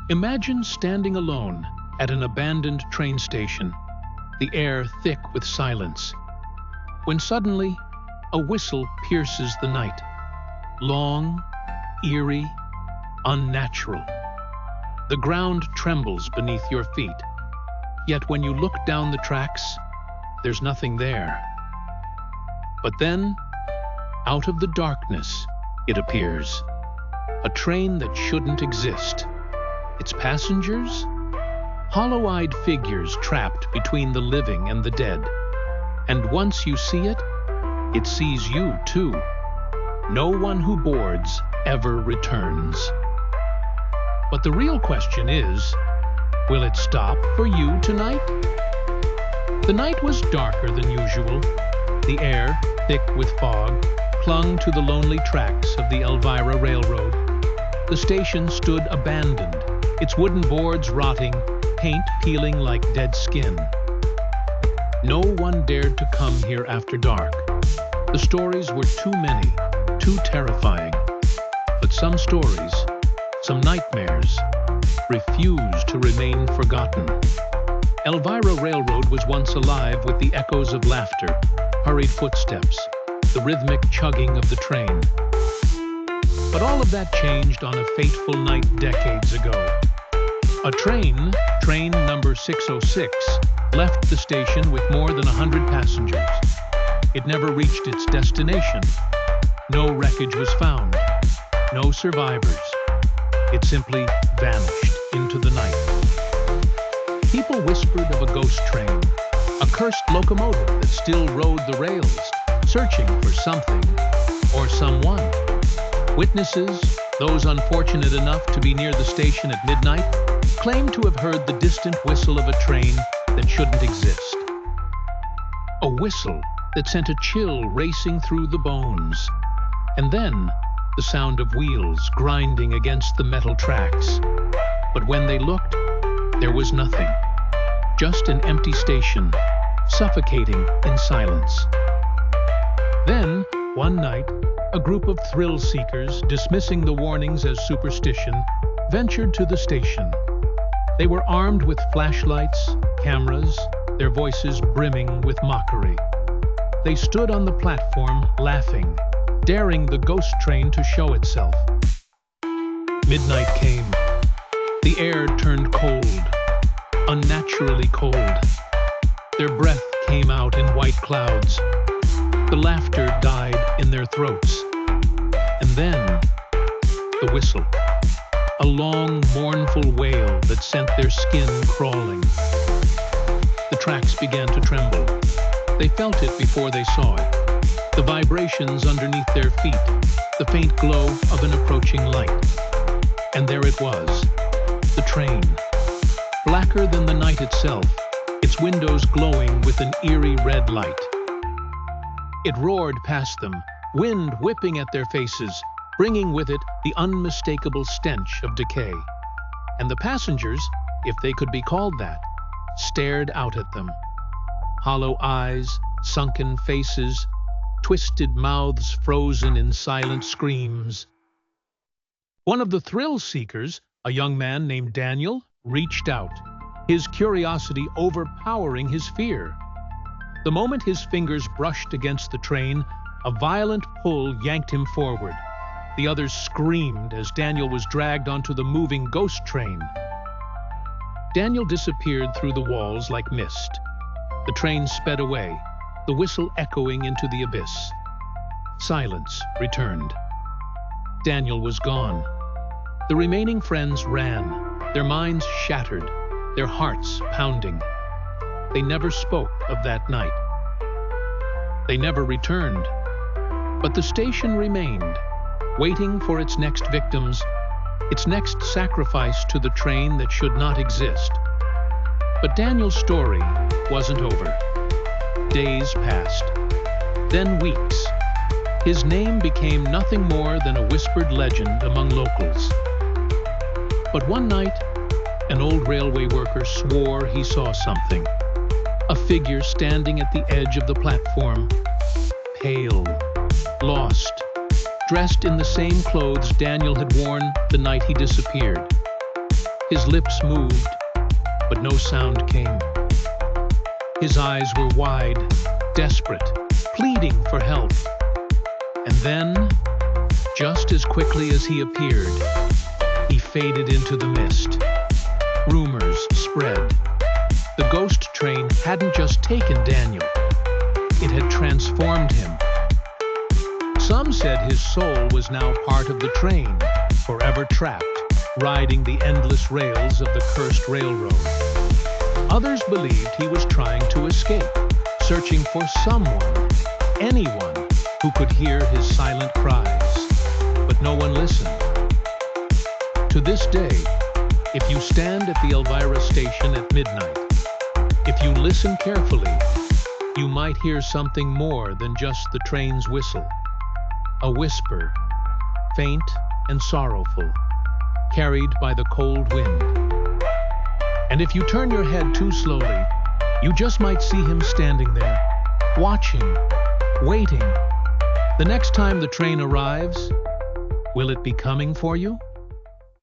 Imagine standing alone at an abandoned train station, the air thick with silence, when suddenly a whistle pierces the night. Long, eerie, unnatural. The ground trembles beneath your feet, yet when you look down the tracks, there's nothing there. But then, out of the darkness, it appears. A train that shouldn't exist. Its passengers? Hollow-eyed figures trapped between the living and the dead. And once you see it, it sees you too. No one who boards ever returns. But the real question is, will it stop for you tonight? The night was darker than usual. The air, thick with fog, clung to the lonely tracks of the Elvira Railroad. The station stood abandoned, its wooden boards rotting, paint peeling like dead skin. No one dared to come here after dark. The stories were too many, too terrifying. But some stories, some nightmares, refuse to remain forgotten. Elvira Railroad was once alive with the echoes of laughter, hurried footsteps, the rhythmic chugging of the train. But all of that changed on a fateful night decades ago. A train number 606, left the station with more than 100 passengers. It never reached its destination. No wreckage was found. No survivors. It simply vanished into the night. People whispered of a ghost train, a cursed locomotive that still rode the rails, searching for something or someone. Witnesses, those unfortunate enough to be near the station at midnight, claimed to have heard the distant whistle of a train that shouldn't exist. A whistle that sent a chill racing through the bones. And then, the sound of wheels grinding against the metal tracks. But when they looked, there was nothing. Just an empty station, suffocating in silence. Then, one night, a group of thrill seekers, dismissing the warnings as superstition, ventured to the station. They were armed with flashlights, cameras, their voices brimming with mockery. They stood on the platform, laughing, daring the ghost train to show itself. Midnight came. The air turned cold, unnaturally cold. Their breath came out in white clouds. The laughter died in their throats. And then, the whistle. A long, mournful wail that sent their skin crawling. The tracks began to tremble. They felt it before they saw it. The vibrations underneath their feet, the faint glow of an approaching light. And there it was, the train. Blacker than the night itself, its windows glowing with an eerie red light. It roared past them, wind whipping at their faces, bringing with it the unmistakable stench of decay. And the passengers, if they could be called that, stared out at them. Hollow eyes, sunken faces, twisted mouths frozen in silent screams. One of the thrill seekers, a young man named Daniel, reached out, his curiosity overpowering his fear. The moment his fingers brushed against the train, a violent pull yanked him forward. The others screamed as Daniel was dragged onto the moving ghost train. Daniel disappeared through the walls like mist. The train sped away, the whistle echoing into the abyss. Silence returned. Daniel was gone. The remaining friends ran, their minds shattered, their hearts pounding. They never spoke of that night. They never returned. But the station remained, waiting for its next victims, its next sacrifice to the train that should not exist. But Daniel's story wasn't over. Days passed, then weeks. His name became nothing more than a whispered legend among locals. But one night, an old railway worker swore he saw something. A figure standing at the edge of the platform, pale, lost, dressed in the same clothes Daniel had worn the night he disappeared. His lips moved, but no sound came. His eyes were wide, desperate, pleading for help. And then, just as quickly as he appeared, he faded into the mist. Rumors spread. The ghost train hadn't just taken Daniel, it had transformed him. Some said his soul was now part of the train, forever trapped, riding the endless rails of the cursed railroad. Others believed he was trying to escape, searching for someone, anyone, who could hear his silent cries. But no one listened. To this day, if you stand at the Elvira station at midnight, if you listen carefully, you might hear something more than just the train's whistle. A whisper, faint and sorrowful, carried by the cold wind. And if you turn your head too slowly, you just might see him standing there, watching, waiting. The next time the train arrives, will it be coming for you?